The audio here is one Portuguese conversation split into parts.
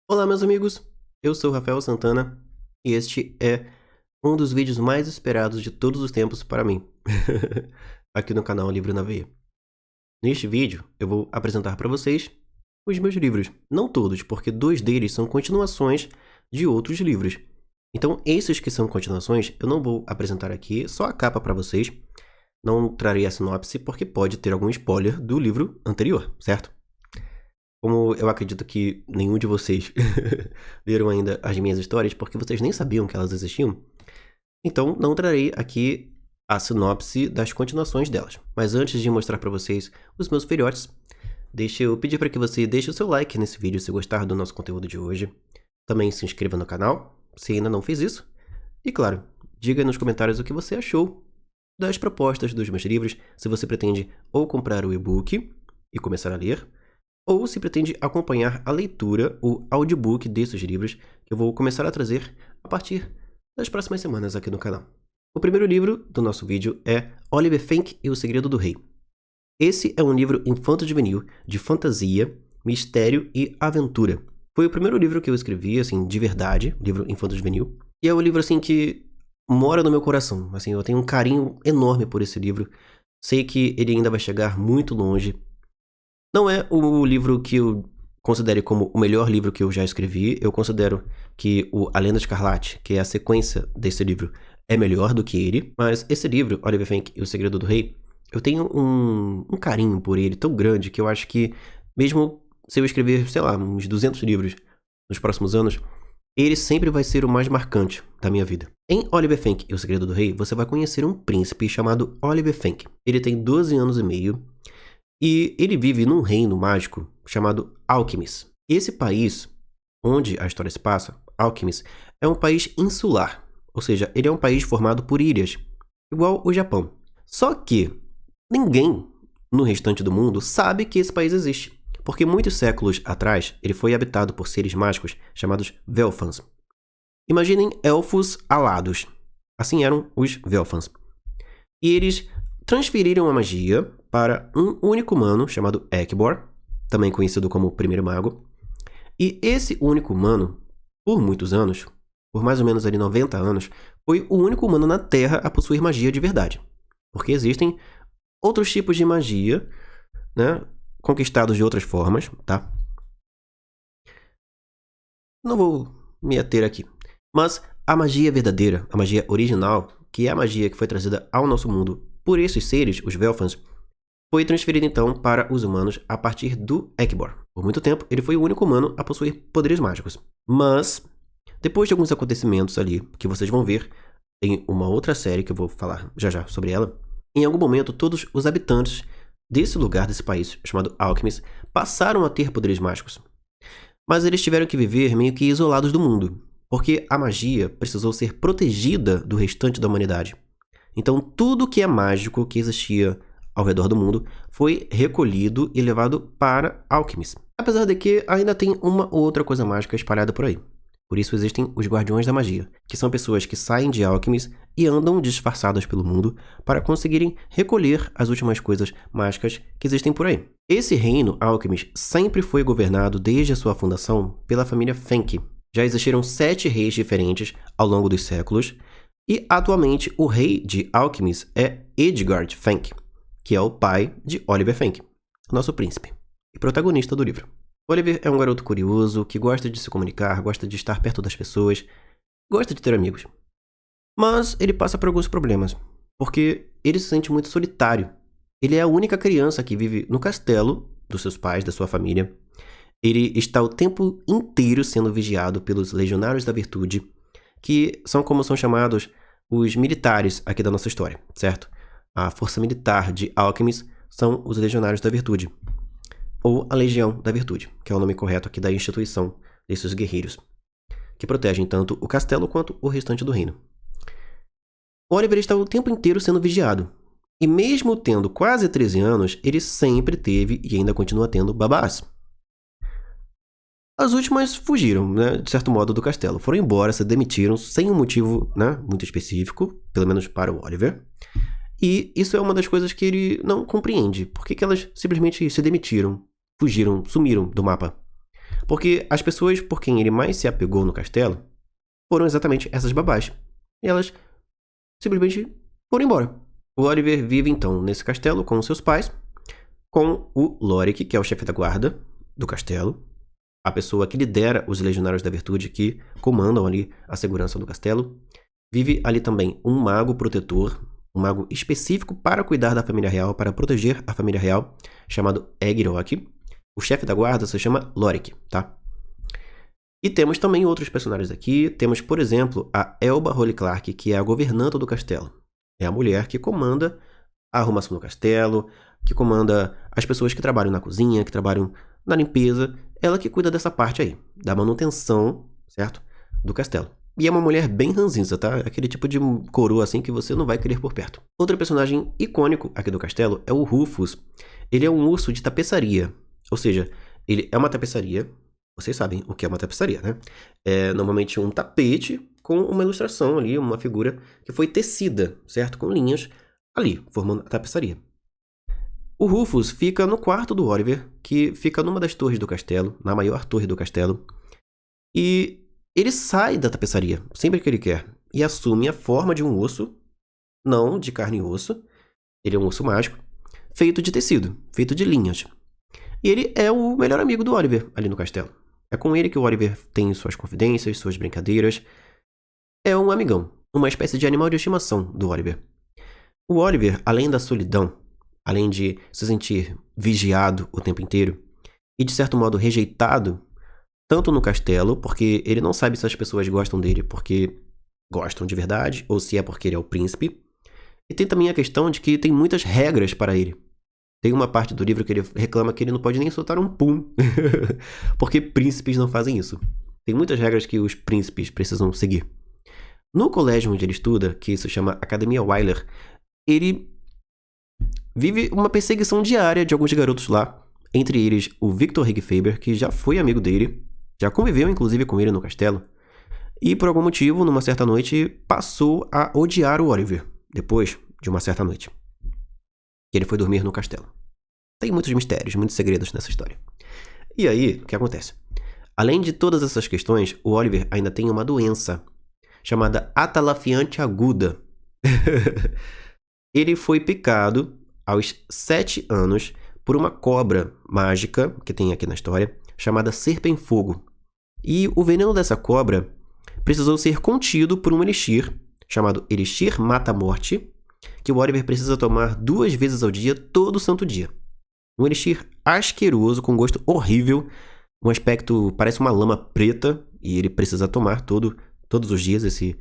Olá, meus amigos, eu sou o Rafael Santana e este é um dos vídeos mais esperados de todos os tempos para mim, aqui no canal Livro na Veia. Neste vídeo, eu vou apresentar para vocês os meus livros. Não todos, porque dois deles são continuações de outros livros. Então, esses que são continuações, eu não vou apresentar aqui, só a capa para vocês. Não trarei a sinopse, porque pode ter algum spoiler do livro anterior, certo? Como eu acredito que nenhum de vocês leram ainda as minhas histórias, porque vocês nem sabiam que elas existiam, então não trarei aqui a sinopse das continuações delas. Mas antes de mostrar para vocês os meus filhotes, deixa eu pedir para que você deixe o seu like nesse vídeo se gostar do nosso conteúdo de hoje. Também se inscreva no canal, se ainda não fez isso. E claro, diga nos comentários o que você achou das propostas dos meus livros, se você pretende ou comprar o e-book e começar a ler, ou se pretende acompanhar a leitura, o audiobook desses livros, que eu vou começar a trazer a partir das próximas semanas aqui no canal. O primeiro livro do nosso vídeo é Oliver Fink e o Segredo do Rei. Esse é um livro infanto-juvenil de fantasia, mistério e aventura. Foi o primeiro livro que eu escrevi, assim, de verdade, livro infanto-juvenil. E é um livro, assim, que mora no meu coração. Assim, eu tenho um carinho enorme por esse livro. Sei que ele ainda vai chegar muito longe. Não é o livro que eu considere como o melhor livro que eu já escrevi. Eu considero que o A Lenda Escarlate, que é a sequência desse livro, é melhor do que ele. Mas esse livro, Oliver Fink e o Segredo do Rei, eu tenho um carinho por ele tão grande que eu acho que, mesmo se eu escrever, sei lá, uns 200 livros nos próximos anos, ele sempre vai ser o mais marcante da minha vida. Em Oliver Fink e o Segredo do Rei, você vai conhecer um príncipe chamado Oliver Fink. Ele tem 12 anos e meio. E ele vive num reino mágico chamado Alquemis. Esse país, onde a história se passa, Alquemis, é um país insular. Ou seja, ele é um país formado por ilhas, igual o Japão. Só que ninguém no restante do mundo sabe que esse país existe. Porque muitos séculos atrás, ele foi habitado por seres mágicos chamados Velfans. Imaginem elfos alados. Assim eram os Velfans. E eles transferiram a magia para um único humano chamado Eckbor, também conhecido como o Primeiro Mago. E esse único humano, por muitos anos, por mais ou menos ali 90 anos, foi o único humano na Terra a possuir magia de verdade. Porque existem outros tipos de magia, né, conquistados de outras formas, tá? Não vou me ater aqui. Mas a magia verdadeira, a magia original, que é a magia que foi trazida ao nosso mundo por esses seres, os Velfans, foi transferido então para os humanos a partir do Eckbor. Por muito tempo, ele foi o único humano a possuir poderes mágicos. Mas, depois de alguns acontecimentos ali, que vocês vão ver em uma outra série que eu vou falar já já sobre ela, em algum momento todos os habitantes desse lugar, desse país, chamado Alquemis, passaram a ter poderes mágicos. Mas eles tiveram que viver meio que isolados do mundo, porque a magia precisou ser protegida do restante da humanidade. Então, tudo que é mágico que existia ao redor do mundo foi recolhido e levado para Alquemis. Apesar de que ainda tem uma ou outra coisa mágica espalhada por aí. Por isso existem os Guardiões da Magia, que são pessoas que saem de Alquemis e andam disfarçadas pelo mundo para conseguirem recolher as últimas coisas mágicas que existem por aí. Esse reino, Alquemis, sempre foi governado desde a sua fundação pela família Fenk. Já existiram 7 reis diferentes ao longo dos séculos, e atualmente o rei de Alquemis é Edgard Fenk, que é o pai de Oliver Fink, nosso príncipe e protagonista do livro. Oliver é um garoto curioso que gosta de se comunicar, gosta de estar perto das pessoas, gosta de ter amigos. Mas ele passa por alguns problemas, porque ele se sente muito solitário. Ele é a única criança que vive no castelo dos seus pais, da sua família. Ele está o tempo inteiro sendo vigiado pelos Legionários da Virtude, que são como são chamados os militares aqui da nossa história, certo? A força militar de Alquemis são os Legionários da Virtude, ou a Legião da Virtude, que é o nome correto aqui da instituição desses guerreiros, que protegem tanto o castelo quanto o restante do reino. Oliver está o tempo inteiro sendo vigiado, e mesmo tendo quase 13 anos, ele sempre teve e ainda continua tendo babás. As últimas fugiram, né, de certo modo, do castelo. Foram embora, se demitiram sem um motivo, né, muito específico, pelo menos para o Oliver. E isso é uma das coisas que ele não compreende. Por que elas simplesmente se demitiram, fugiram, sumiram do mapa? Porque as pessoas por quem ele mais se apegou no castelo foram exatamente essas babás. E elas simplesmente foram embora. O Oliver vive então nesse castelo com seus pais, com o Lorik, que é o chefe da guarda do castelo, a pessoa que lidera os Legionários da Virtude que comandam ali a segurança do castelo. Vive ali também um mago protetor, um mago específico para cuidar da família real, para proteger a família real, chamado Egrok. O chefe da guarda se chama Lorik, tá? E temos também outros personagens aqui. Temos, por exemplo, a Elba Holly Clark, que é a governanta do castelo. É a mulher que comanda a arrumação do castelo, que comanda as pessoas que trabalham na cozinha, que trabalham na limpeza. Ela que cuida dessa parte aí, da manutenção, certo? Do castelo. E é uma mulher bem ranzinza, tá? Aquele tipo de coroa assim que você não vai querer por perto. Outro personagem icônico aqui do castelo é o Rufus. Ele é um urso de tapeçaria. Ou seja, ele é uma tapeçaria. Vocês sabem o que é uma tapeçaria, né? É normalmente um tapete com uma ilustração ali, uma figura que foi tecida, certo? Com linhas ali, formando a tapeçaria. O Rufus fica no quarto do Oliver, que fica numa das torres do castelo, na maior torre do castelo. E ele sai da tapeçaria sempre que ele quer e assume a forma de um urso, não de carne e osso. Ele é um urso mágico, feito de tecido, feito de linhas. E ele é o melhor amigo do Oliver ali no castelo. É com ele que o Oliver tem suas confidências, suas brincadeiras. É um amigão, uma espécie de animal de estimação do Oliver. O Oliver, além da solidão, além de se sentir vigiado o tempo inteiro e de certo modo rejeitado, tanto no castelo, porque ele não sabe se as pessoas gostam dele porque gostam de verdade ou se é porque ele é o príncipe. E tem também a questão de que tem muitas regras para ele. Tem uma parte do livro que ele reclama que ele não pode nem soltar um pum, porque príncipes não fazem isso. Tem muitas regras que os príncipes precisam seguir. No colégio onde ele estuda, que se chama Academia Wyler, ele vive uma perseguição diária de alguns garotos lá, entre eles o Victor Higfaber, que já foi amigo dele, já conviveu inclusive com ele no castelo, e por algum motivo, numa certa noite, passou a odiar o Oliver, depois de uma certa noite. Que ele foi dormir no castelo. Tem muitos mistérios, muitos segredos nessa história. E aí, o que acontece? Além de todas essas questões, o Oliver ainda tem uma doença chamada atalafiante aguda. Ele foi picado aos 7 anos por uma cobra mágica, que tem aqui na história, chamada Serpenfogo. E o veneno dessa cobra precisou ser contido por um elixir, chamado Elixir Mata-Morte, que o Oliver precisa tomar 2 vezes ao dia, todo santo dia. Um elixir asqueroso, com gosto horrível, um aspecto, parece uma lama preta, e ele precisa tomar todos os dias esse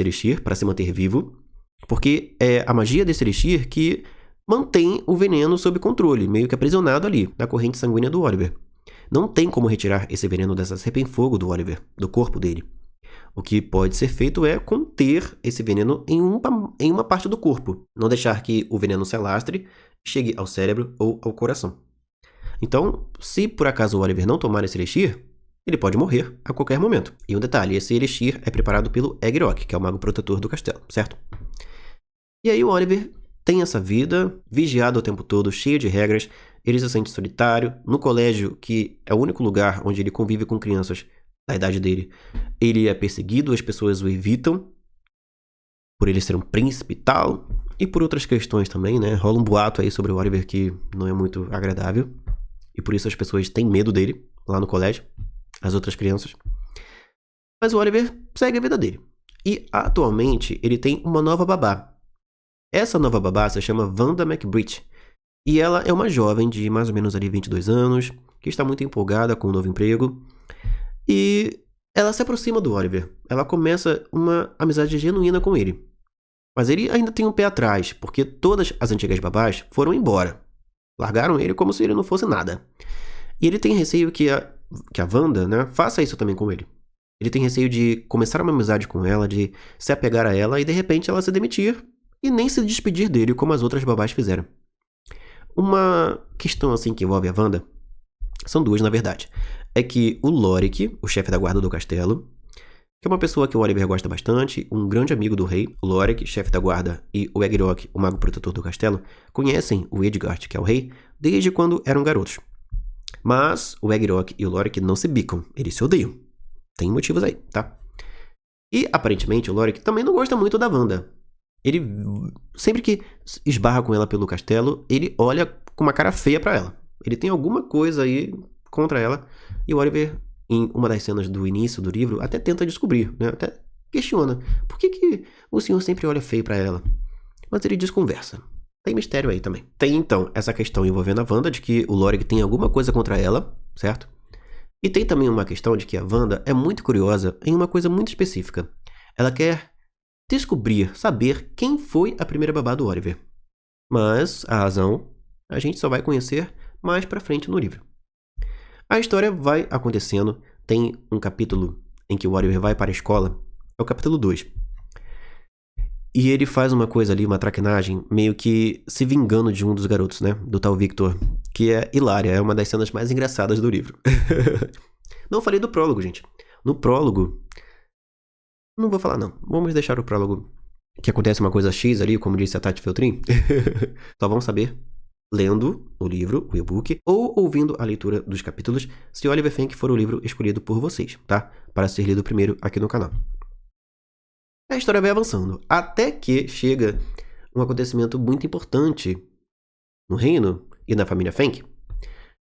elixir para se manter vivo, porque é a magia desse elixir que mantém o veneno sob controle, meio que aprisionado ali, na corrente sanguínea do Oliver. Não tem como retirar esse veneno dessa serpenfogo do Oliver, do corpo dele. O que pode ser feito é conter esse veneno em uma parte do corpo, não deixar que o veneno se alastre e chegue ao cérebro ou ao coração. Então, se por acaso o Oliver não tomar esse elixir, ele pode morrer a qualquer momento. E um detalhe, esse elixir é preparado pelo Egrok, que é o mago protetor do castelo, certo? E aí o Oliver tem essa vida, vigiado o tempo todo, cheio de regras, ele se sente solitário. No colégio, que é o único lugar onde ele convive com crianças da idade dele, ele é perseguido, as pessoas o evitam, por ele ser um príncipe e tal, e por outras questões também, né? Rola um boato aí sobre o Oliver que não é muito agradável, e por isso as pessoas têm medo dele lá no colégio, as outras crianças. Mas o Oliver segue a vida dele. E atualmente ele tem uma nova babá. Essa nova babá se chama Wanda McBride, e ela é uma jovem de mais ou menos ali 22 anos, que está muito empolgada com o novo emprego. E ela se aproxima do Oliver. Ela começa uma amizade genuína com ele. Mas ele ainda tem um pé atrás, porque todas as antigas babás foram embora. Largaram ele como se ele não fosse nada. E ele tem receio que a Wanda, né, faça isso também com ele. Ele tem receio de começar uma amizade com ela, de se apegar a ela e de repente ela se demitir e nem se despedir dele como as outras babás fizeram. Uma questão assim que envolve a Wanda, são duas na verdade. É que o Lorik, o chefe da guarda do castelo, que é uma pessoa que o Oliver gosta bastante, um grande amigo do rei, o Lorik, chefe da guarda, e o Egrok, o mago protetor do castelo, conhecem o Edgard, que é o rei, desde quando eram garotos. Mas o Eggnog e o Lorik não se bicam, eles se odeiam. Tem motivos aí, tá? E, aparentemente, o Lorik também não gosta muito da Wanda. Ele, sempre que esbarra com ela pelo castelo, ele olha com uma cara feia pra ela. Ele tem alguma coisa aí contra ela. E o Oliver, em uma das cenas do início do livro, até tenta descobrir, né? Até questiona. Por que o senhor sempre olha feio pra ela? Mas ele desconversa. Tem mistério aí também. Tem, então, essa questão envolvendo a Wanda, de que o Lorik tem alguma coisa contra ela, certo? E tem também uma questão de que a Wanda é muito curiosa em uma coisa muito específica. Ela quer descobrir, saber quem foi a primeira babá do Oliver. Mas a razão a gente só vai conhecer mais pra frente no livro. A história vai acontecendo, tem um capítulo em que o Oliver vai para a escola, é o capítulo 2. E ele faz uma coisa ali, uma traquinagem, meio que se vingando de um dos garotos, né? Do tal Victor, que é hilária, é uma das cenas mais engraçadas do livro. Não falei do prólogo, gente. No prólogo... Não vou falar, não. Vamos deixar o prólogo que acontece uma coisa X ali, como disse a Tati Feltrin. Só vão saber lendo o livro, o e-book, ou ouvindo a leitura dos capítulos, se Oliver Fink for o livro escolhido por vocês, tá? Para ser lido primeiro aqui no canal. A história vai avançando, até que chega um acontecimento muito importante no reino e na família Fink.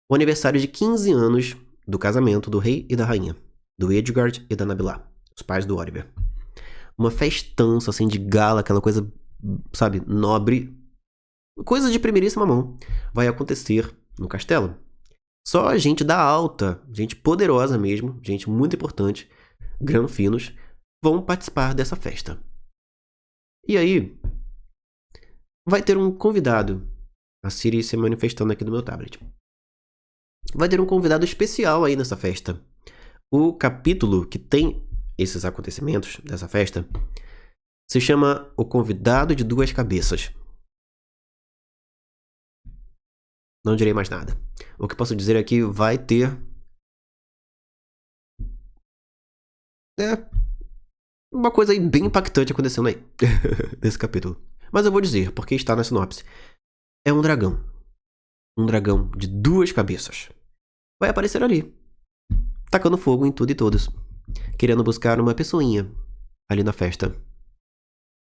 O aniversário de 15 anos do casamento do rei e da rainha, do Edgard e da Nabila, os pais do Oliver. Uma festança, assim, de gala, aquela coisa, sabe, nobre. Coisa de primeiríssima mão. Vai acontecer no castelo. Só gente da alta, gente poderosa mesmo, gente muito importante, granfinos, vão participar dessa festa. E aí, vai ter um convidado. A Siri se manifestando aqui no meu tablet. Vai ter um convidado especial aí nessa festa. O capítulo que tem esses acontecimentos dessa festa se chama O Convidado de Duas Cabeças. Não direi mais nada. O que posso dizer é que vai ter... uma coisa aí bem impactante acontecendo aí. Nesse capítulo. Mas eu vou dizer, porque está na sinopse. É um dragão. Um dragão de duas cabeças. Vai aparecer ali. Tacando fogo em tudo e todos. Querendo buscar uma pessoinha ali na festa.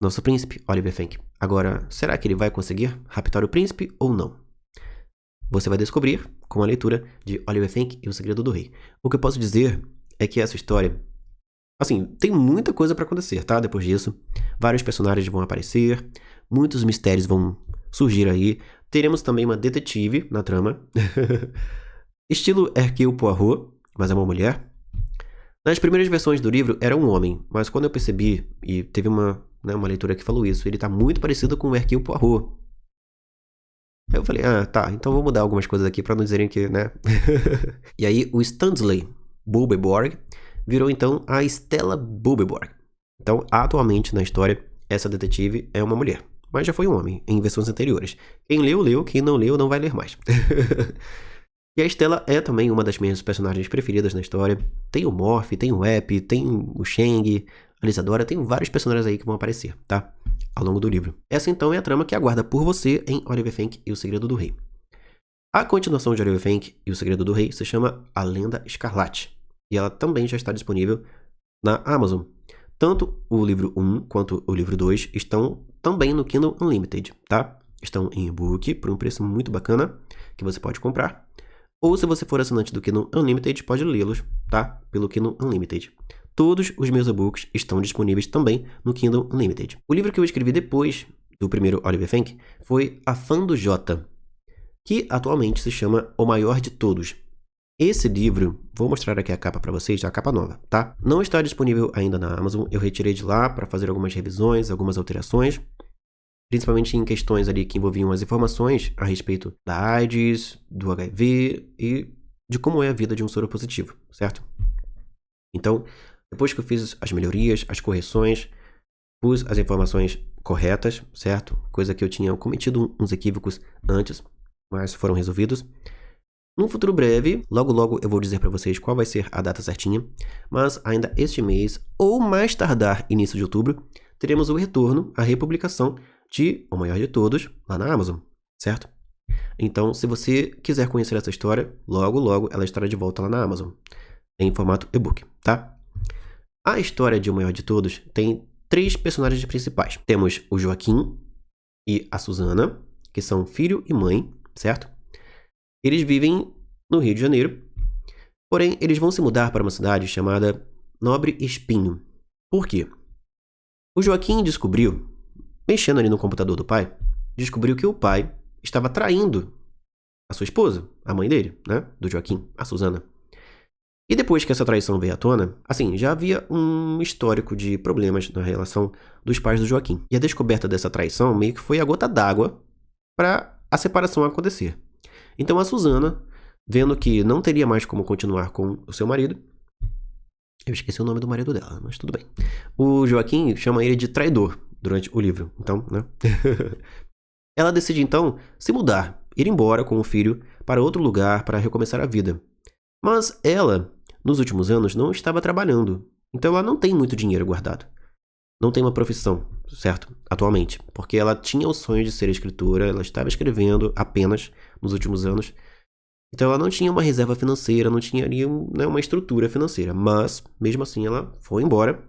Nosso príncipe, Oliver Fink. Agora, será que ele vai conseguir raptar o príncipe ou não? Você vai descobrir com a leitura de Oliver Fink e o Segredo do Rei. O que eu posso dizer é que essa história... assim, tem muita coisa pra acontecer, tá? Depois disso. Vários personagens vão aparecer. Muitos mistérios vão surgir aí. Teremos também uma detetive na trama. Estilo Hercule Poirot, mas é uma mulher. Nas primeiras versões do livro era um homem, mas quando eu percebi, e teve uma leitura que falou isso, ele tá muito parecido com o Hercule Poirot. Aí eu falei, tá, então vou mudar algumas coisas aqui pra não dizerem que, né? E aí o Stanley Bulbeborg virou então a Stella Bulbeborg. Então, atualmente na história, essa detetive é uma mulher, mas já foi um homem em versões anteriores. Quem leu, leu, quem não leu, não vai ler mais. E a Stella é também uma das minhas personagens preferidas na história. Tem o Morph, tem o Epp, tem o Shang, a Lisadora, tem vários personagens aí que vão aparecer, tá? Ao longo do livro. Essa então é a trama que aguarda por você em Oliver Fink e o Segredo do Rei. A continuação de Oliver Fink e o Segredo do Rei se chama A Lenda Escarlate. E ela também já está disponível na Amazon. Tanto o livro 1 quanto o livro 2 estão também no Kindle Unlimited, tá? Estão em e-book por um preço muito bacana que você pode comprar. Ou se você for assinante do Kindle Unlimited, pode lê-los, tá? Pelo Kindle Unlimited. Todos os meus e-books estão disponíveis também no Kindle Unlimited. O livro que eu escrevi depois do primeiro Oliver Fink foi A Fã do Jota, que atualmente se chama O Maior de Todos. Esse livro, vou mostrar aqui a capa para vocês, a capa nova, tá? Não está disponível ainda na Amazon, eu retirei de lá para fazer algumas revisões, algumas alterações, principalmente em questões ali que envolviam as informações a respeito da AIDS, do HIV e de como é a vida de um soro positivo, certo? Então, depois que eu fiz as melhorias, as correções, pus as informações corretas, certo? Coisa que eu tinha cometido uns equívocos antes, mas foram resolvidos. Num futuro breve, logo logo eu vou dizer para vocês qual vai ser a data certinha, mas ainda este mês, ou mais tardar início de outubro, teremos o retorno, a republicação de O Maior de Todos lá na Amazon, certo? Então, se você quiser conhecer essa história, logo, logo ela estará de volta lá na Amazon, em formato e-book, tá? A história de O Maior de Todos tem 3 personagens principais. Temos o Joaquim e a Susana, que são filho e mãe, certo? Eles vivem no Rio de Janeiro, porém eles vão se mudar para uma cidade chamada Nobre Espinho. Por quê? O Joaquim descobriu, mexendo ali no computador do pai, descobriu que o pai estava traindo a sua esposa, a mãe dele, né? Do Joaquim, a Susana. E depois que essa traição veio à tona, assim, já havia um histórico de problemas na relação dos pais do Joaquim. E a descoberta dessa traição meio que foi a gota d'água para a separação acontecer. Então a Susana, vendo que não teria mais como continuar com o seu marido, eu esqueci o nome do marido dela, mas tudo bem. O Joaquim chama ele de traidor durante o livro, então, né? Ela decide então se mudar, ir embora com o filho para outro lugar para recomeçar a vida. Mas ela, nos últimos anos, não estava trabalhando, então ela não tem muito dinheiro guardado. Não tem uma profissão, certo? Atualmente, porque ela tinha o sonho de ser escritora, ela estava escrevendo apenas nos últimos anos. Então ela não tinha uma reserva financeira, não tinha ali uma estrutura financeira, mas mesmo assim ela foi embora.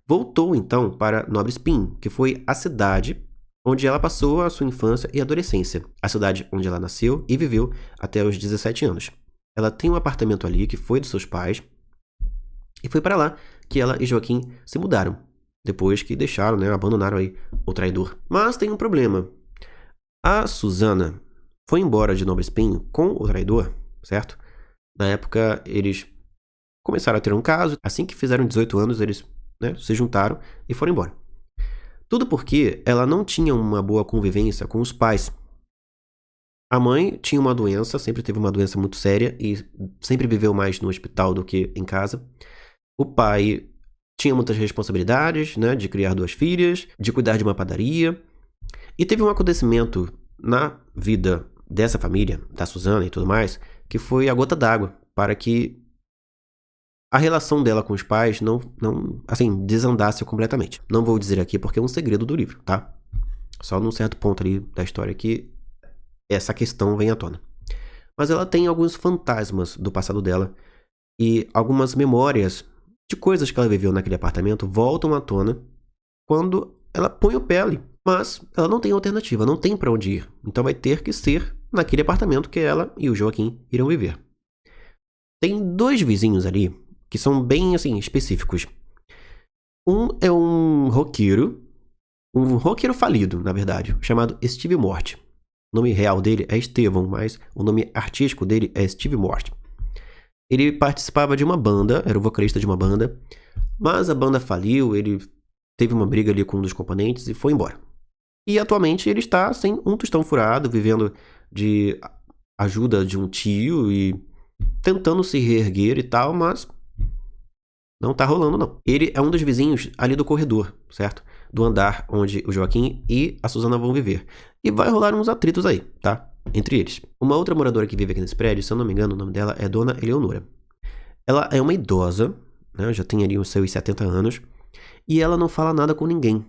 Voltou então para Nobre Espinho, que foi a cidade onde ela passou a sua infância e adolescência, a cidade onde ela nasceu e viveu até os 17 anos. Ela tem um apartamento ali que foi dos seus pais e foi para lá que ela e Joaquim se mudaram, depois que deixaram, né, abandonaram aí o traidor. Mas tem um problema. A Susana foi embora de Nobre Espinho com o traidor, certo? Na época, eles começaram a ter um caso. Assim que fizeram 18 anos, eles, né, se juntaram e foram embora. Tudo porque ela não tinha uma boa convivência com os pais. A mãe tinha uma doença, sempre teve uma doença muito séria e sempre viveu mais no hospital do que em casa. O pai tinha muitas responsabilidades, né, de criar 2 filhas, de cuidar de uma padaria. E teve um acontecimento na vida dessa família, da Susana e tudo mais, que foi a gota d'água para que a relação dela com os pais não assim, desandasse completamente. Não vou dizer aqui porque é um segredo do livro, tá? Só num certo ponto ali da história que essa questão vem à tona. Mas ela tem alguns fantasmas do passado dela e algumas memórias de coisas que ela viveu naquele apartamento voltam à tona quando ela põe o pé ali. Mas ela não tem alternativa, não tem para onde ir. Então vai ter que ser naquele apartamento que ela e o Joaquim irão viver. Tem 2 vizinhos ali que são bem, assim, específicos. Um é um roqueiro falido, na verdade, chamado Steve Morte. O nome real dele é Estevão, mas o nome artístico dele é Steve Morte. Ele participava de uma banda, era o vocalista de uma banda, mas a banda faliu, ele teve uma briga ali com um dos componentes e foi embora. E atualmente ele está sem um tostão furado, vivendo de ajuda de um tio e tentando se reerguer e tal, mas não tá rolando não. Ele é um dos vizinhos ali do corredor, certo? Do andar onde o Joaquim e a Susana vão viver. E vai rolar uns atritos aí, tá? Entre eles. Uma outra moradora que vive aqui nesse prédio, se eu não me engano, o nome dela é Dona Eleonora. Ela é uma idosa, né? Já tem ali os seus 70 anos. E ela não fala nada com ninguém.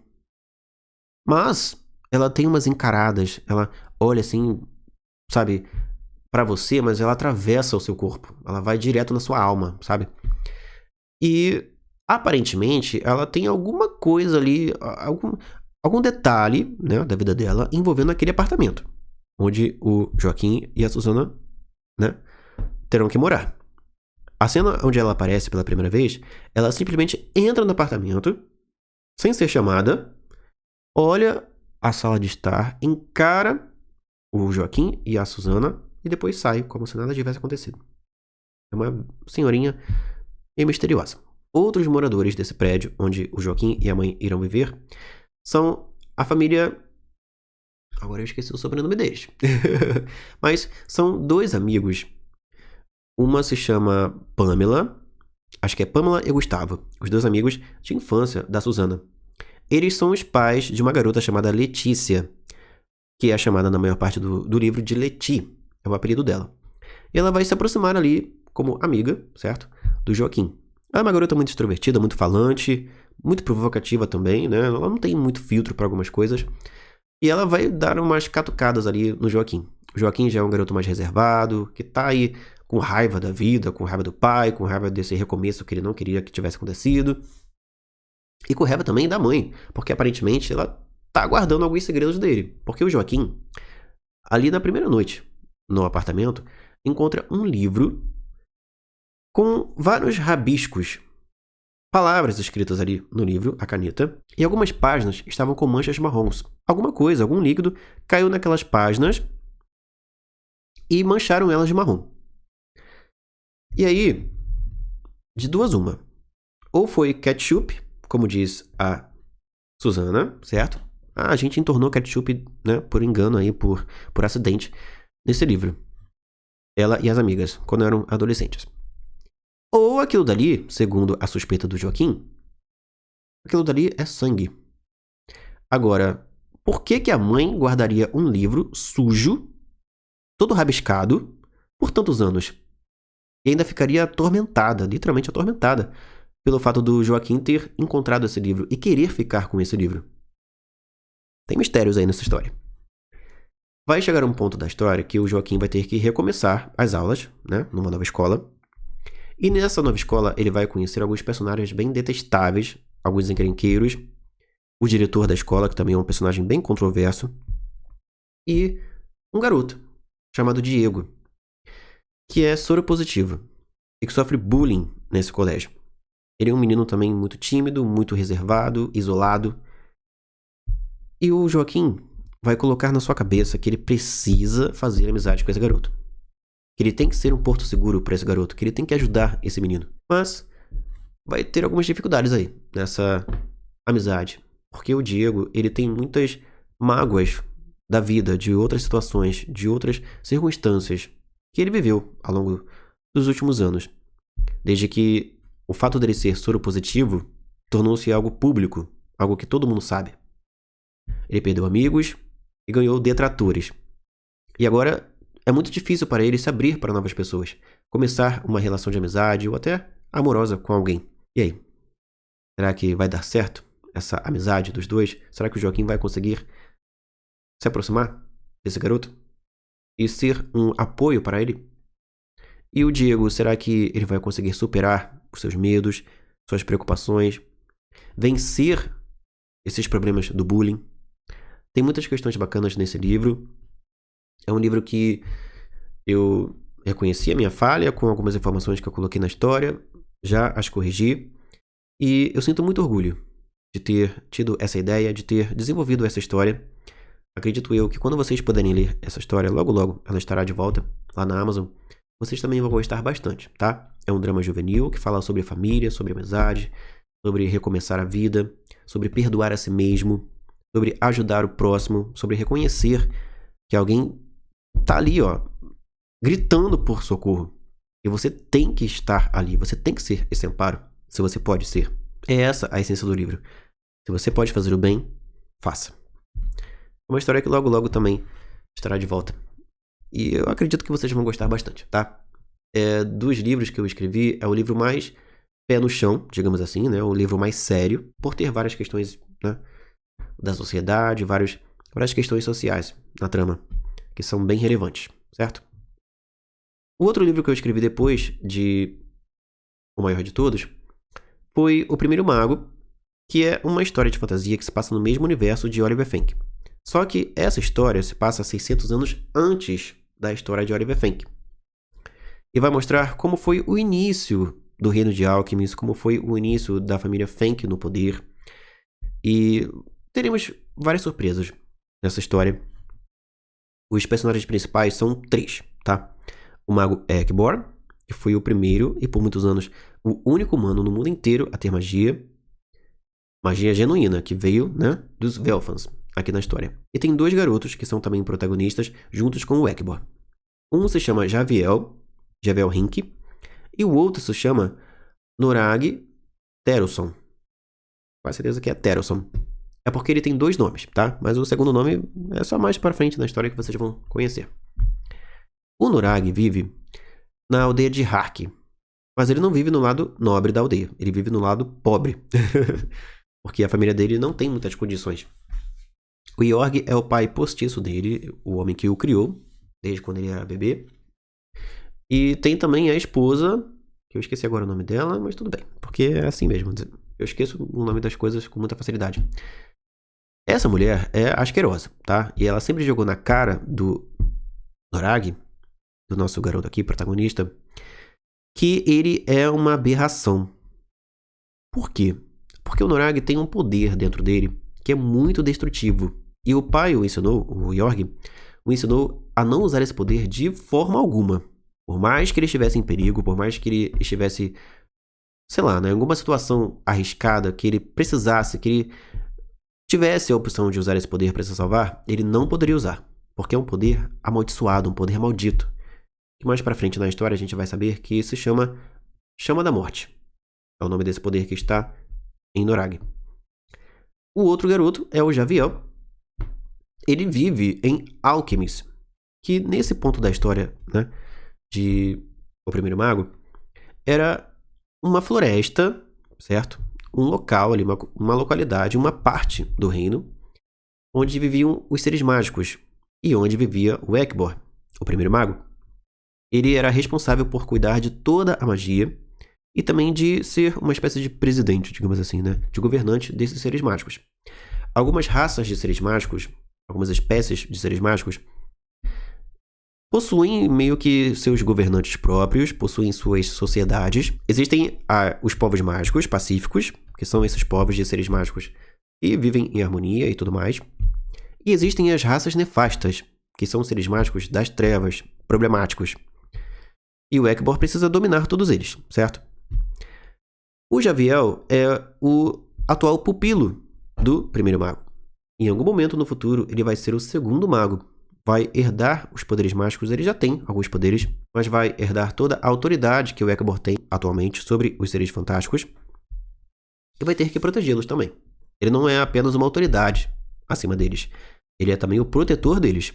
Mas ela tem umas encaradas. Ela olha assim, sabe, pra você, mas ela atravessa o seu corpo. Ela vai direto na sua alma, sabe? E aparentemente ela tem alguma coisa ali, algum detalhe, né, da vida dela envolvendo aquele apartamento onde o Joaquim e a Susana, né, terão que morar. A cena onde ela aparece pela primeira vez, ela simplesmente entra no apartamento sem ser chamada, olha a sala de estar, encara o Joaquim e a Susana e depois sai como se nada tivesse acontecido. É uma senhorinha e misteriosa. Outros moradores desse prédio, onde o Joaquim e a mãe irão viver, são a família... Agora eu esqueci o sobrenome deles. Mas são 2 amigos. Uma se chama Pamela, acho que é Pamela e Gustavo, os 2 amigos de infância da Susana. Eles são os pais de uma garota chamada Letícia, que é chamada na maior parte do livro de Leti, é o apelido dela. E ela vai se aproximar ali como amiga, certo? Do Joaquim. Ela é uma garota muito extrovertida, muito falante, muito provocativa também, né? Ela não tem muito filtro para algumas coisas. E ela vai dar umas catucadas ali no Joaquim. O Joaquim já é um garoto mais reservado, que tá aí com raiva da vida, com raiva do pai, com raiva desse recomeço que ele não queria que tivesse acontecido. E com raiva também da mãe, porque aparentemente ela tá guardando alguns segredos dele. Porque o Joaquim, ali na primeira noite, no apartamento, encontra um livro com vários rabiscos, palavras escritas ali no livro, a caneta, e algumas páginas estavam com manchas marrons. Alguma coisa, algum líquido caiu naquelas páginas e mancharam elas de marrom. E aí, de duas uma. Ou foi ketchup, como diz a Susana, certo? A gente entornou ketchup, né, por engano aí, por acidente, nesse livro. Ela e as amigas, quando eram adolescentes. Ou aquilo dali, segundo a suspeita do Joaquim, aquilo dali é sangue. Agora, por que a mãe guardaria um livro sujo, todo rabiscado, por tantos anos? E ainda ficaria atormentada, literalmente atormentada, pelo fato do Joaquim ter encontrado esse livro e querer ficar com esse livro. Tem mistérios aí nessa história. Vai chegar um ponto da história que o Joaquim vai ter que recomeçar as aulas, né, numa nova escola. E nessa nova escola ele vai conhecer alguns personagens bem detestáveis, alguns encrenqueiros, o diretor da escola, que também é um personagem bem controverso, e um garoto chamado Diego, que é soropositivo e que sofre bullying nesse colégio. Ele é um menino também muito tímido, muito reservado, isolado. E o Joaquim vai colocar na sua cabeça que ele precisa fazer amizade com esse garoto. Que ele tem que ser um porto seguro para esse garoto, que ele tem que ajudar esse menino. Mas vai ter algumas dificuldades aí nessa amizade. Porque o Diego, ele tem muitas mágoas da vida, de outras situações, de outras circunstâncias que ele viveu ao longo dos últimos anos. Desde que o fato dele ser soropositivo tornou-se algo público, algo que todo mundo sabe. Ele perdeu amigos e ganhou detratores. E agora é muito difícil para ele se abrir para novas pessoas, começar uma relação de amizade ou até amorosa com alguém. E aí? Será que vai dar certo essa amizade dos dois? Será que o Joaquim vai conseguir se aproximar desse garoto e ser um apoio para ele? E o Diego, será que ele vai conseguir superar os seus medos, suas preocupações, vencer esses problemas do bullying? Tem muitas questões bacanas nesse livro. É um livro que eu reconheci a minha falha com algumas informações que eu coloquei na história, já as corrigi, e eu sinto muito orgulho de ter tido essa ideia, de ter desenvolvido essa história. Acredito eu que quando vocês puderem ler essa história, logo logo ela estará de volta lá na Amazon, vocês também vão gostar bastante, tá? É um drama juvenil que fala sobre família, sobre amizade, sobre recomeçar a vida, sobre perdoar a si mesmo, sobre ajudar o próximo, sobre reconhecer que alguém tá ali, ó, gritando por socorro. E você tem que estar ali, você tem que ser esse amparo, se você pode ser. É essa a essência do livro. Se você pode fazer o bem, faça. É uma história que logo logo também estará de volta. E eu acredito que vocês vão gostar bastante, tá? Dos livros que eu escrevi, é o livro mais pé no chão, digamos assim, né? O livro mais sério, por ter várias questões, né, da sociedade, várias questões sociais na trama, que são bem relevantes, certo? O outro livro que eu escrevi depois de O Maior de Todos foi O Primeiro Mago, que é uma história de fantasia que se passa no mesmo universo de Oliver Fenk. Só que essa história se passa 600 anos antes da história de Oliver Fenk. E vai mostrar como foi o início do reino de Alchemist, como foi o início da família Fenk no poder. E teremos várias surpresas nessa história. Os personagens principais são 3, tá? O mago Eggborn, que foi o primeiro e por muitos anos o único humano no mundo inteiro a ter magia. Magia genuína, que veio, né, dos Velfans, aqui na história. E tem 2 garotos que são também protagonistas, juntos com o Eggborn. Um se chama Javiel Hink, e o outro se chama Norag Terelson. Com certeza que é Terelson. É porque ele tem 2 nomes, tá? Mas o segundo nome é só mais pra frente na história que vocês vão conhecer. O Norag vive na aldeia de Hark, mas ele não vive no lado nobre da aldeia, ele vive no lado pobre. Porque a família dele não tem muitas condições. O Jorg é o pai postiço dele, o homem que o criou, desde quando ele era bebê. E tem também a esposa, que eu esqueci agora o nome dela, mas tudo bem, porque é assim mesmo. Eu esqueço o nome das coisas com muita facilidade. Essa mulher é asquerosa, tá? E ela sempre jogou na cara do Norag, do nosso garoto aqui, protagonista, que ele é uma aberração. Por quê? Porque o Norag tem um poder dentro dele que é muito destrutivo. E o pai o ensinou, o Yorg, o ensinou a não usar esse poder de forma alguma. Por mais que ele estivesse em perigo, por mais que ele estivesse, sei lá, em alguma situação arriscada, que ele precisasse, que ele tivesse a opção de usar esse poder para se salvar, ele não poderia usar. Porque é um poder amaldiçoado, um poder maldito. Que mais pra frente na história a gente vai saber que se chama Chama da Morte. É o nome desse poder que está em Norag. O outro garoto é o Javiel. Ele vive em Alchemist, que nesse ponto da história, né, de O Primeiro Mago, era uma floresta, certo? Um local ali, uma localidade, uma parte do reino, onde viviam os seres mágicos e onde vivia o Egbor, o Primeiro Mago. Ele era responsável por cuidar de toda a magia e também de ser uma espécie de presidente, digamos assim, né? De governante desses seres mágicos. Algumas raças de seres mágicos, algumas espécies de seres mágicos, possuem meio que seus governantes próprios, possuem suas sociedades. Existem os povos mágicos pacíficos, que são esses povos de seres mágicos e vivem em harmonia e tudo mais. E existem as raças nefastas, que são seres mágicos das trevas, problemáticos. E o Egbor precisa dominar todos eles, certo? O Javiel é o atual pupilo do Primeiro Mago. Em algum momento no futuro, ele vai ser o segundo mago. Vai herdar os poderes mágicos, ele já tem alguns poderes, mas vai herdar toda a autoridade que o Egbor tem atualmente sobre os seres fantásticos e vai ter que protegê-los também. Ele não é apenas uma autoridade acima deles, ele é também o protetor deles.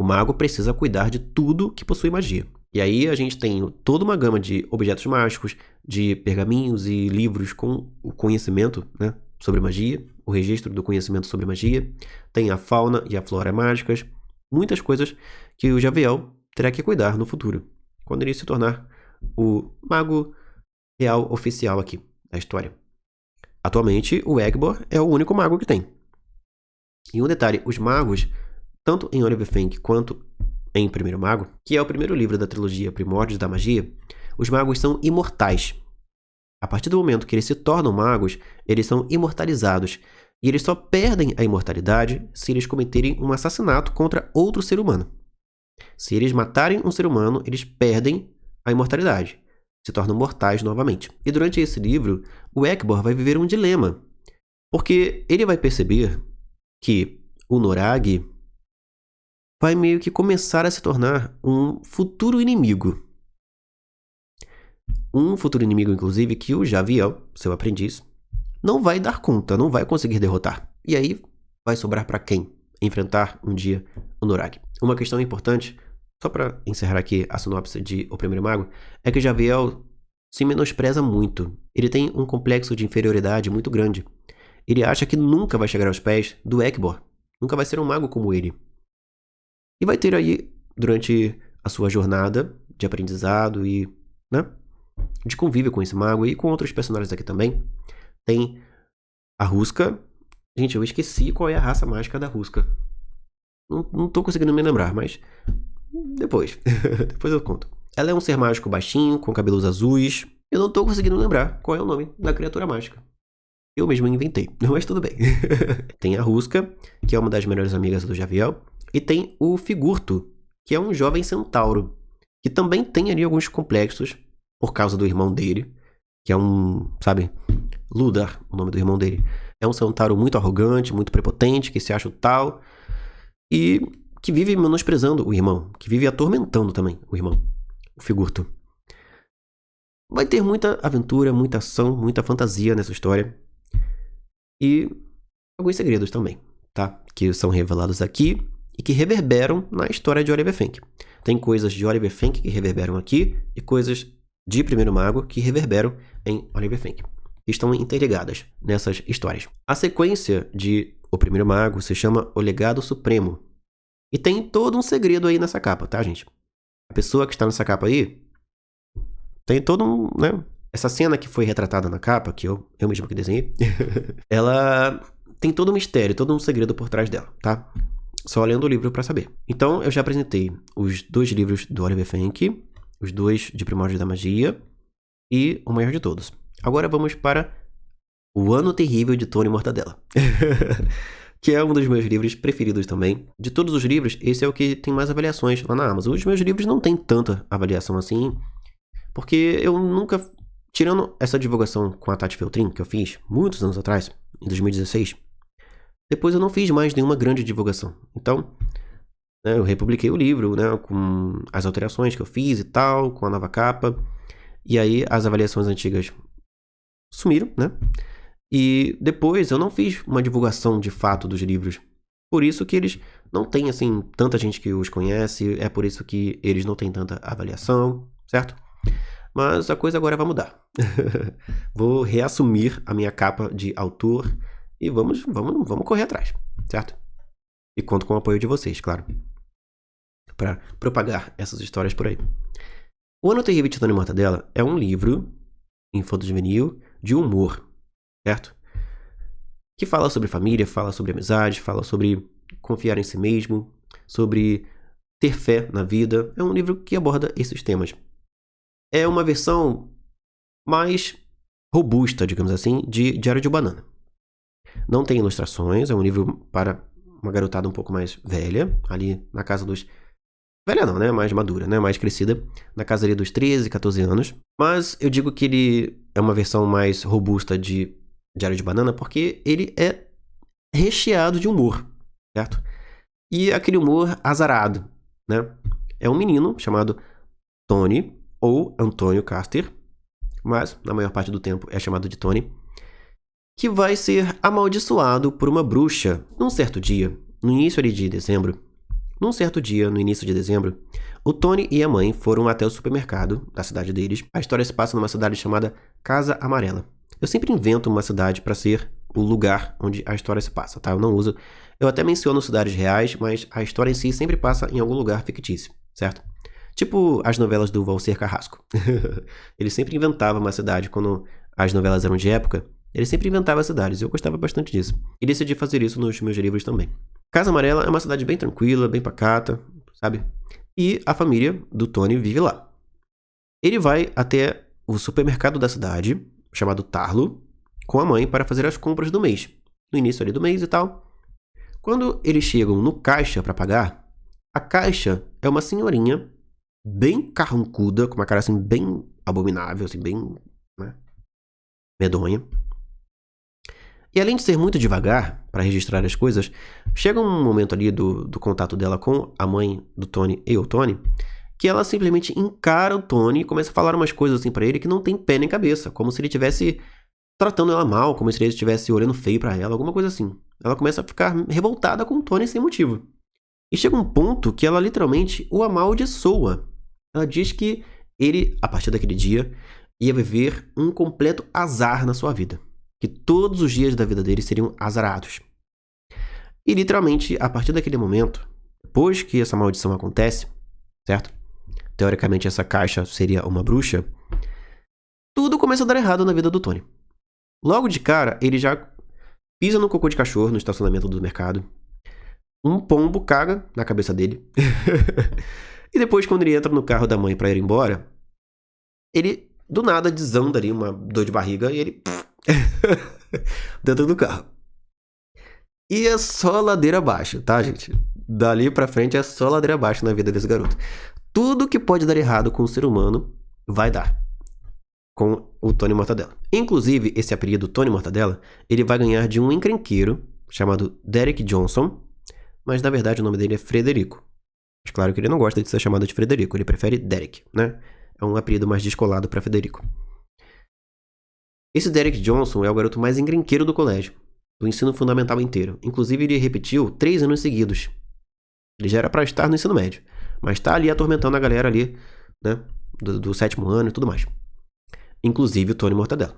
O mago precisa cuidar de tudo que possui magia. E aí a gente tem toda uma gama de objetos mágicos, de pergaminhos e livros com o conhecimento, né, sobre magia, o registro do conhecimento sobre magia. Tem a fauna e a flora mágicas, muitas coisas que o Javiel terá que cuidar no futuro, quando ele se tornar o mago real oficial aqui da história. Atualmente, o Egbor é o único mago que tem. E um detalhe, os magos, tanto em Oliver Fink quanto em Primeiro Mago, que é o primeiro livro da trilogia Primórdios da Magia, os magos são imortais. A partir do momento que eles se tornam magos, eles são imortalizados. E eles só perdem a imortalidade se eles cometerem um assassinato contra outro ser humano. Se eles matarem um ser humano, eles perdem a imortalidade. Se tornam mortais novamente. E durante esse livro, o Egbor vai viver um dilema. Porque ele vai perceber que o Norag vai meio que começar a se tornar um futuro inimigo. Um futuro inimigo, inclusive, que o Javiel, seu aprendiz, não vai dar conta, não vai conseguir derrotar. E aí, vai sobrar para quem enfrentar um dia o Norag? Uma questão importante, só para encerrar aqui a sinopse de O Primeiro Mago, é que o Javiel se menospreza muito. Ele tem um complexo de inferioridade muito grande. Ele acha que nunca vai chegar aos pés do Egbor. Nunca vai ser um mago como ele. E vai ter aí, durante a sua jornada de aprendizado e, né, de convívio com esse mago e com outros personagens aqui também, tem a Ruska. Gente, eu esqueci qual é a raça mágica da Ruska. Não tô conseguindo me lembrar, mas depois. Depois eu conto. Ela é um ser mágico baixinho, com cabelos azuis. Eu não tô conseguindo lembrar qual é o nome da criatura mágica. Eu mesmo inventei, mas tudo bem. Tem a Ruska, que é uma das melhores amigas do Javiel. E tem o Figurto, que é um jovem centauro, que também tem ali alguns complexos por causa do irmão dele, que é um, sabe, Ludar, o nome do irmão dele. É um centauro muito arrogante, muito prepotente, que se acha o tal, e que vive menosprezando o irmão, que vive atormentando também o irmão, o Figurto. Vai ter muita aventura, muita ação, muita fantasia nessa história. E alguns segredos também, tá? Que são revelados aqui e que reverberam na história de Oliver Fink. Tem coisas de Oliver Fink que reverberam aqui e coisas de Primeiro Mago que reverberam em Oliver Fink. Estão interligadas nessas histórias. A sequência de O Primeiro Mago se chama O Legado Supremo. E tem todo um segredo aí nessa capa, tá, gente? A pessoa que está nessa capa aí tem todo um, né? Essa cena que foi retratada na capa, que eu mesmo que desenhei, ela tem todo um mistério, todo um segredo por trás dela, tá? Só lendo o livro pra saber. Então, eu já apresentei os 2 livros do Oliver Fenck, os 2 de Primórdios da Magia e o maior de todos. Agora vamos para O Ano Terrível de Tony Mortadella. Que é um dos meus livros preferidos também. De todos os livros, esse é o que tem mais avaliações lá na Amazon. Os meus livros não tem tanta avaliação assim, porque eu nunca... Tirando essa divulgação com a Tati Feltrin, que eu fiz muitos anos atrás, em 2016, depois eu não fiz mais nenhuma grande divulgação. Então, né, eu republiquei o livro, né, com as alterações que eu fiz e tal, com a nova capa. E aí as avaliações antigas sumiram, né? E depois eu não fiz uma divulgação de fato dos livros. Por isso que eles não têm, assim, tanta gente que os conhece. É por isso que eles não têm tanta avaliação, certo? Mas a coisa agora vai mudar. Vou reassumir a minha capa de autor e vamos correr atrás, certo? E conto com o apoio de vocês, claro, para propagar essas histórias por aí. O Ano Terrível de Tony Mortadella é um livro infanto-juvenil de humor, certo? Que fala sobre família, fala sobre amizade, fala sobre confiar em si mesmo, sobre ter fé na vida. É um livro que aborda esses temas. É uma versão mais robusta, digamos assim, de Diário de Banana. Não tem ilustrações, é um livro para uma garotada um pouco mais velha, ali na casa dos... Velha não, né? Mais madura, né? Mais crescida, na casa ali dos 13, 14 anos. Mas eu digo que ele é uma versão mais robusta de Diário de Banana porque ele é recheado de humor, certo? E aquele humor azarado, né? É um menino chamado Tony, ou Antônio Caster, mas na maior parte do tempo é chamado de Tony, que vai ser amaldiçoado por uma bruxa num certo dia, no início ali de dezembro. Num certo dia, no início de dezembro, o Tony e a mãe foram até o supermercado da cidade deles. A história se passa numa cidade chamada Casa Amarela. Eu sempre invento uma cidade para ser o lugar onde a história se passa, tá? Eu não uso... Eu até menciono cidades reais, mas a história em si sempre passa em algum lugar fictício, certo? Tipo as novelas do Valcer Carrasco. Ele sempre inventava uma cidade quando as novelas eram de época. Ele sempre inventava cidades, e eu gostava bastante disso. E decidi fazer isso nos meus livros também. Casa Amarela é uma cidade bem tranquila, bem pacata, sabe? E a família do Tony vive lá. Ele vai até o supermercado da cidade, chamado Tarlo, com a mãe para fazer as compras do mês. No início ali do mês e tal. Quando eles chegam no caixa para pagar, a caixa é uma senhorinha bem carrancuda, com uma cara assim bem abominável, assim bem, né, medonha. E além de ser muito devagar para registrar as coisas, chega um momento ali do contato dela com a mãe do Tony e o Tony, que ela simplesmente encara o Tony e começa a falar umas coisas assim para ele que não tem pé nem cabeça, como se ele estivesse tratando ela mal, como se ele estivesse olhando feio para ela, alguma coisa assim. Ela começa a ficar revoltada com o Tony sem motivo. E chega um ponto que ela literalmente o amaldiçoa. Ela diz que ele, a partir daquele dia, ia viver um completo azar na sua vida. Que todos os dias da vida dele seriam azarados. E literalmente, a partir daquele momento, depois que essa maldição acontece, certo? Teoricamente essa caixa seria uma bruxa. Tudo começa a dar errado na vida do Tony. Logo de cara, ele já pisa no cocô de cachorro no estacionamento do mercado. Um pombo caga na cabeça dele. E depois, quando ele entra no carro da mãe pra ir embora, ele do nada desanda ali uma dor de barriga e ele dentro do carro. E é só ladeira abaixo, tá, gente? Dali pra frente é só ladeira abaixo na vida desse garoto. Tudo que pode dar errado com o ser humano vai dar com o Tony Mortadella. Inclusive, esse apelido Tony Mortadella, ele vai ganhar de um encrenqueiro chamado Derek Johnson, mas na verdade o nome dele é Frederico. Mas claro que ele não gosta de ser chamado de Frederico, ele prefere Derek, né? É um apelido mais descolado para Federico. Esse Derek Johnson é o garoto mais encrenqueiro do colégio, do ensino fundamental inteiro. Inclusive, ele repetiu 3 anos seguidos. Ele já era para estar no ensino médio, mas tá ali atormentando a galera ali, né? Do 7º ano e tudo mais. Inclusive o Tony Mortadella.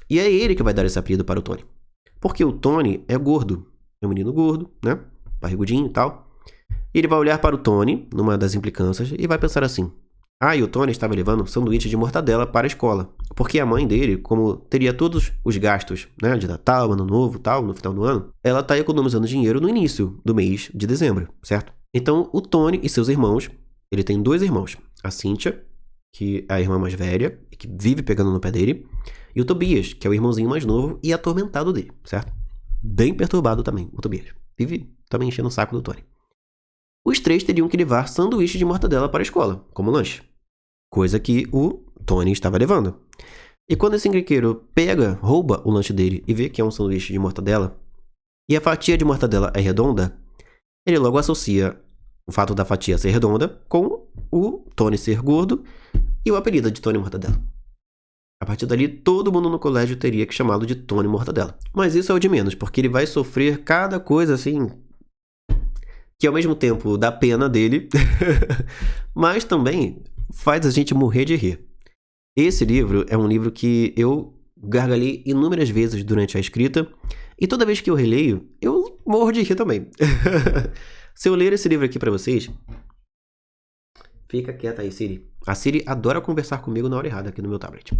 E é ele que vai dar esse apelido para o Tony. Porque o Tony é gordo. É um menino gordo, né? Barrigudinho e tal. Ele vai olhar para o Tony, numa das implicâncias, e vai pensar assim: ah, e o Tony estava levando sanduíche de mortadela para a escola, porque a mãe dele, como teria todos os gastos, né, de Natal, Ano Novo, tal, no final do ano, ela está economizando dinheiro no início do mês de dezembro, certo? Então, o Tony e seus irmãos, ele tem 2 irmãos, a Cynthia, que é a irmã mais velha, que vive pegando no pé dele, e o Tobias, que é o irmãozinho mais novo e atormentado dele, certo? Bem perturbado também, o Tobias. Vive também enchendo o saco do Tony. Os 3 teriam que levar sanduíche de mortadela para a escola, como lanche. Coisa que o Tony estava levando. E quando esse encrenqueiro rouba o lanche dele e vê que é um sanduíche de mortadela, e a fatia de mortadela é redonda, ele logo associa o fato da fatia ser redonda com o Tony ser gordo e o apelido de Tony Mortadela. A partir dali, todo mundo no colégio teria que chamá-lo de Tony Mortadela. Mas isso é o de menos, porque ele vai sofrer cada coisa assim que ao mesmo tempo dá pena dele, mas também faz a gente morrer de rir. Esse livro é um livro que eu gargalhei inúmeras vezes durante a escrita, e toda vez que eu releio, eu morro de rir também. Se eu ler esse livro aqui pra vocês... Fica quieta aí, Siri. A Siri adora conversar comigo na hora errada aqui no meu tablet.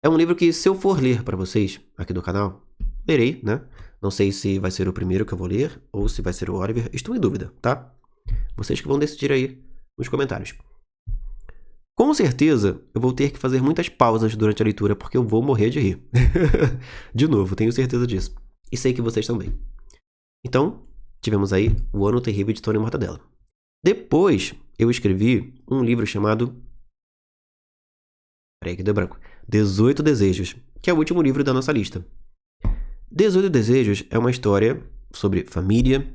É um livro que, se eu for ler pra vocês aqui do canal, lerei, né? Não sei se vai ser o primeiro que eu vou ler ou se vai ser o Oliver. Estou em dúvida, tá? Vocês que vão decidir aí nos comentários. Com certeza, eu vou ter que fazer muitas pausas durante a leitura porque eu vou morrer de rir. De novo, tenho certeza disso. E sei que vocês também. Então, tivemos aí O Ano Terrível de Tony Mortadela. Depois, eu escrevi um livro chamado... Peraí que deu branco. 18 Desejos, que é o último livro da nossa lista. 18 Desejos é uma história sobre família,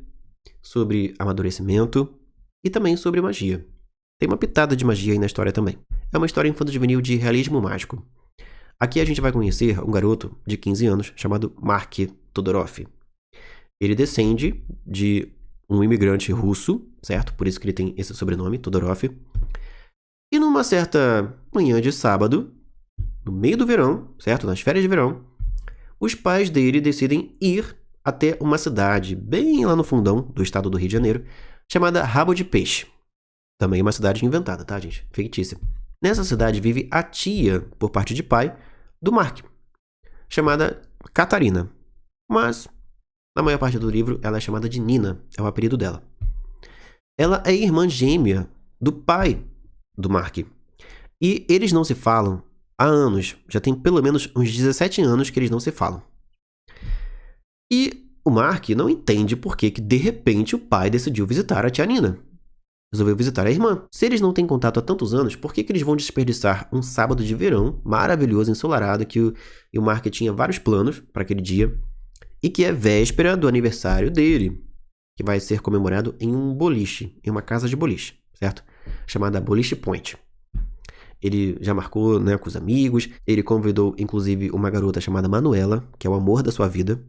sobre amadurecimento e também sobre magia. Tem uma pitada de magia aí na história também. É uma história infanto-juvenil de realismo mágico. Aqui a gente vai conhecer um garoto de 15 anos chamado Mark Todorov. Ele descende de um imigrante russo, certo? Por isso que ele tem esse sobrenome, Todorov. E numa certa manhã de sábado, no meio do verão, certo? Nas férias de verão, os pais dele decidem ir até uma cidade bem lá no fundão do estado do Rio de Janeiro, chamada Rabo de Peixe. Também uma cidade inventada, tá, gente? Fictícia. Nessa cidade vive a tia, por parte de pai, do Mark, chamada Catarina. Mas, na maior parte do livro, ela é chamada de Nina, é o apelido dela. Ela é irmã gêmea do pai do Mark. E eles não se falam há anos. Já tem pelo menos uns 17 anos que eles não se falam. E o Mark não entende por que de repente o pai decidiu visitar a tia Nina. Resolveu visitar a irmã. Se eles não têm contato há tantos anos, por que eles vão desperdiçar um sábado de verão maravilhoso, ensolarado, que o Mark tinha vários planos para aquele dia, e que é véspera do aniversário dele, que vai ser comemorado em um boliche, em uma casa de boliche, certo? Chamada Boliche Point. Ele já marcou, né, com os amigos, ele convidou inclusive uma garota chamada Manuela, que é o amor da sua vida,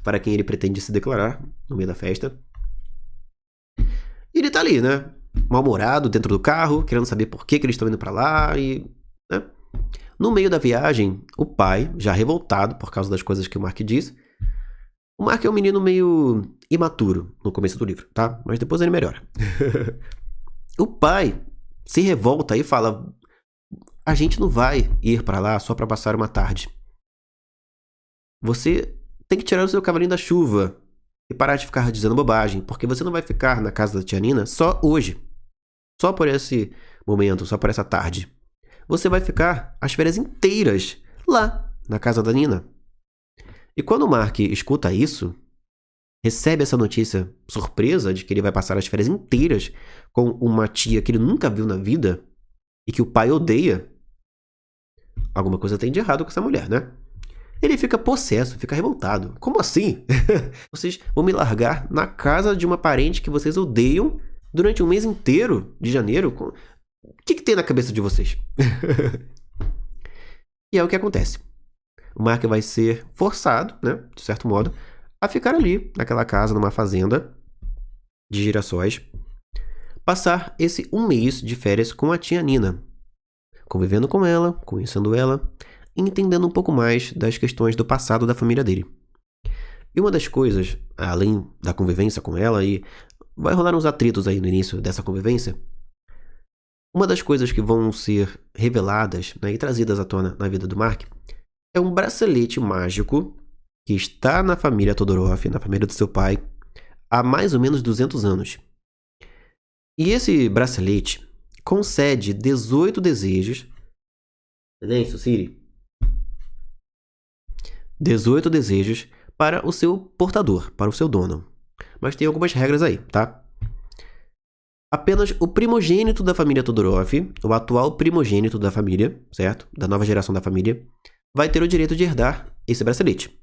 para quem ele pretende se declarar no meio da festa. E ele tá ali, né? Mal-humorado, dentro do carro, querendo saber por que eles estão indo pra lá e... né? No meio da viagem, o pai, já revoltado por causa das coisas que o Mark disse... O Mark é um menino meio imaturo no começo do livro, tá? Mas depois ele melhora. O pai se revolta e fala... A gente não vai ir pra lá só pra passar uma tarde. Você tem que tirar o seu cavalinho da chuva... E parar de ficar dizendo bobagem, porque você não vai ficar na casa da tia Nina só hoje. Só por esse momento, só por essa tarde. Você vai ficar as férias inteiras lá, na casa da Nina. E quando o Mark escuta isso, recebe essa notícia surpresa de que ele vai passar as férias inteiras com uma tia que ele nunca viu na vida e que o pai odeia, alguma coisa tem de errado com essa mulher, né? Ele fica possesso, fica revoltado. Como assim? Vocês vão me largar na casa de uma parente que vocês odeiam durante um mês inteiro de janeiro? O que tem na cabeça de vocês? E é o que acontece. O Mark vai ser forçado, né, de certo modo, a ficar ali, naquela casa, numa fazenda de girassóis, passar esse um mês de férias com a tia Nina, convivendo com ela, conhecendo ela, e entendendo um pouco mais das questões do passado da família dele. E uma das coisas, além da convivência com ela e vai rolar uns atritos aí no início dessa convivência. Uma das coisas que vão ser reveladas, né, e trazidas à tona na vida do Mark é um bracelete mágico que está na família Todorov, na família do seu pai, há mais ou menos 200 anos. E esse bracelete concede 18 desejos. Silêncio, Siri. 18 desejos para o seu portador, para o seu dono. Mas tem algumas regras aí, tá? Apenas o primogênito da família Todorov, o atual primogênito da família, certo? Da nova geração da família, vai ter o direito de herdar esse bracelete.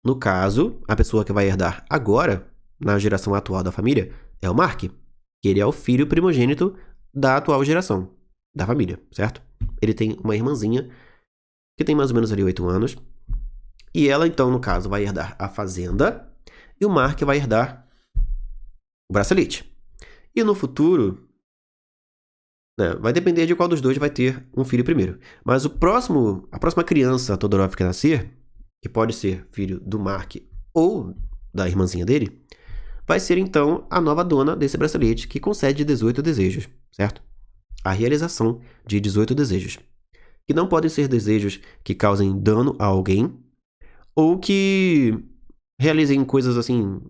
No caso, a pessoa que vai herdar agora, na geração atual da família, é o Mark, que ele é o filho primogênito da atual geração da família, certo? Ele tem uma irmãzinha que tem mais ou menos ali 8 anos, e ela, então, no caso, vai herdar a fazenda, e o Mark vai herdar o bracelete. E no futuro, né, vai depender de qual dos dois vai ter um filho primeiro. Mas a próxima criança Todorov que nascer, que pode ser filho do Mark ou da irmãzinha dele, vai ser então a nova dona desse bracelete que concede 18 desejos, certo? A realização de 18 desejos. Que não podem ser desejos que causem dano a alguém ou que realizem coisas assim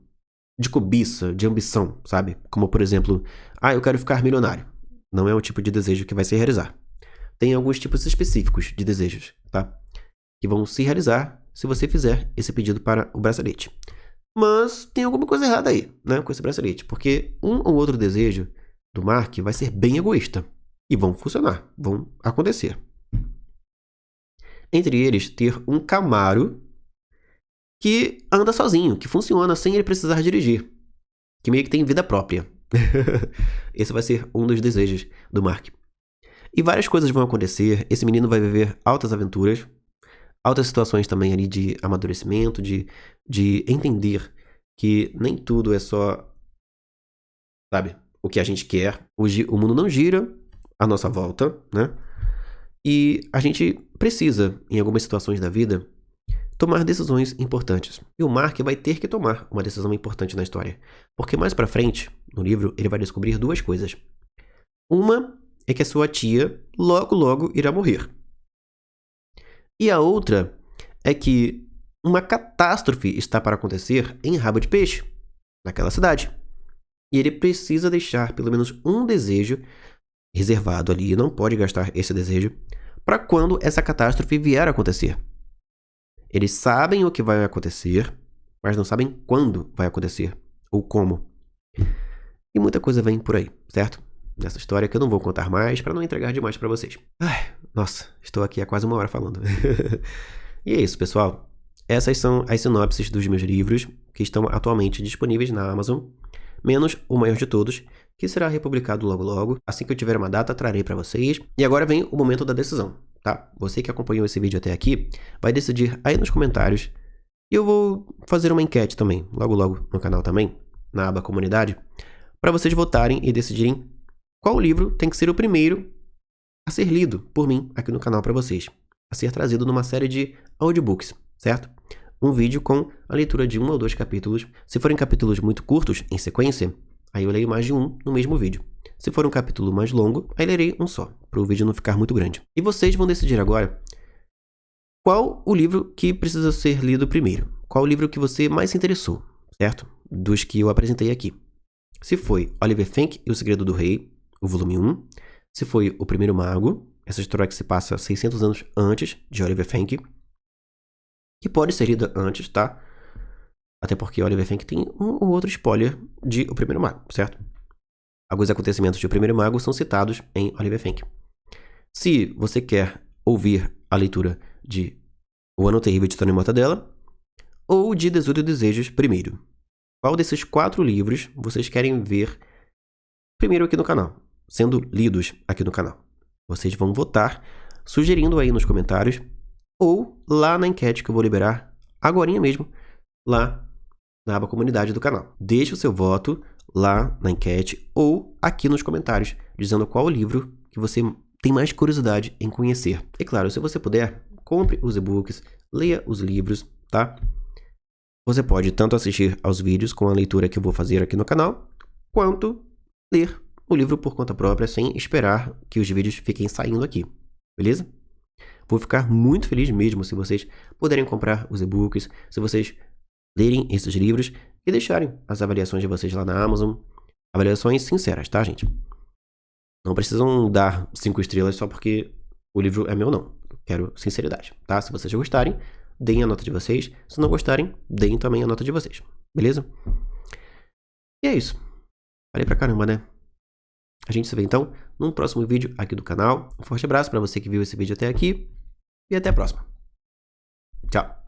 de cobiça, de ambição, sabe? Como, por exemplo, eu quero ficar milionário. Não é o tipo de desejo que vai se realizar. Tem alguns tipos específicos de desejos, tá? Que vão se realizar se você fizer esse pedido para o bracelete. Mas tem alguma coisa errada aí, né, com esse bracelete. Porque um ou outro desejo do Mark vai ser bem egoísta. E vão funcionar, vão acontecer. Entre eles, ter um Camaro que anda sozinho, que funciona sem ele precisar dirigir. Que meio que tem vida própria. Esse vai ser um dos desejos do Mark. E várias coisas vão acontecer. Esse menino vai viver altas aventuras. Altas situações também ali de amadurecimento, de entender que nem tudo é só, sabe, o que a gente quer. Hoje o mundo não gira à nossa volta, né? E a gente precisa, em algumas situações da vida, tomar decisões importantes. E o Mark vai ter que tomar uma decisão importante na história. Porque mais pra frente, no livro, ele vai descobrir duas coisas. Uma é que a sua tia logo irá morrer. E a outra é que uma catástrofe está para acontecer em Rabo de Peixe, naquela cidade. E ele precisa deixar pelo menos um desejo reservado ali, não pode gastar esse desejo, para quando essa catástrofe vier a acontecer. Eles sabem o que vai acontecer, mas não sabem quando vai acontecer, ou como. E muita coisa vem por aí, certo? Nessa história que eu não vou contar mais para não entregar demais para vocês. Nossa, estou aqui há quase 1 hora falando. E é isso, pessoal. Essas são as sinopses dos meus livros que estão atualmente disponíveis na Amazon, menos o maior de todos, que será republicado logo. Assim que eu tiver uma data, trarei para vocês. E agora vem o momento da decisão, tá? Você que acompanhou esse vídeo até aqui, vai decidir aí nos comentários. E eu vou fazer uma enquete também, logo no canal também, na aba comunidade, para vocês votarem e decidirem qual livro tem que ser o primeiro a ser lido por mim aqui no canal para vocês. A ser trazido numa série de audiobooks, certo? Um vídeo com a leitura de 1 ou 2 capítulos. Se forem capítulos muito curtos, em sequência, aí eu leio mais de um no mesmo vídeo. Se for um capítulo mais longo, aí lerei um só, para o vídeo não ficar muito grande. E vocês vão decidir agora qual o livro que precisa ser lido primeiro. Qual o livro que você mais se interessou, certo? Dos que eu apresentei aqui. Se foi Oliver Fink e o Segredo do Rei, o volume 1. Se foi O Primeiro Mago, essa história que se passa 600 anos antes de Oliver Fink. Que pode ser lida antes, tá? Até porque Oliver Fink tem um ou outro spoiler de O Primeiro Mago, certo? Alguns acontecimentos de O Primeiro Mago são citados em Oliver Fink. Se você quer ouvir a leitura de O Ano Terrível de Tony Mortadella ou de 18 Desejos primeiro. Qual desses 4 livros vocês querem ver primeiro aqui no canal, sendo lidos aqui no canal? Vocês vão votar, sugerindo aí nos comentários ou lá na enquete que eu vou liberar agorinha mesmo, lá na aba comunidade do canal. Deixe o seu voto lá na enquete ou aqui nos comentários, dizendo qual o livro que você tem mais curiosidade em conhecer. E claro, se você puder, compre os e-books, leia os livros, tá? Você pode tanto assistir aos vídeos com a leitura que eu vou fazer aqui no canal, quanto ler o livro por conta própria, sem esperar que os vídeos fiquem saindo aqui, beleza? Vou ficar muito feliz mesmo se vocês puderem comprar os e-books, se vocês lerem esses livros e deixarem as avaliações de vocês lá na Amazon. Avaliações sinceras, tá, gente? Não precisam dar 5 estrelas só porque o livro é meu, não. Eu quero sinceridade, tá? Se vocês gostarem, deem a nota de vocês. Se não gostarem, deem também a nota de vocês, beleza? E é isso. Falei pra caramba, né? A gente se vê então num próximo vídeo aqui do canal. Um forte abraço pra você que viu esse vídeo até aqui e até a próxima. Tchau!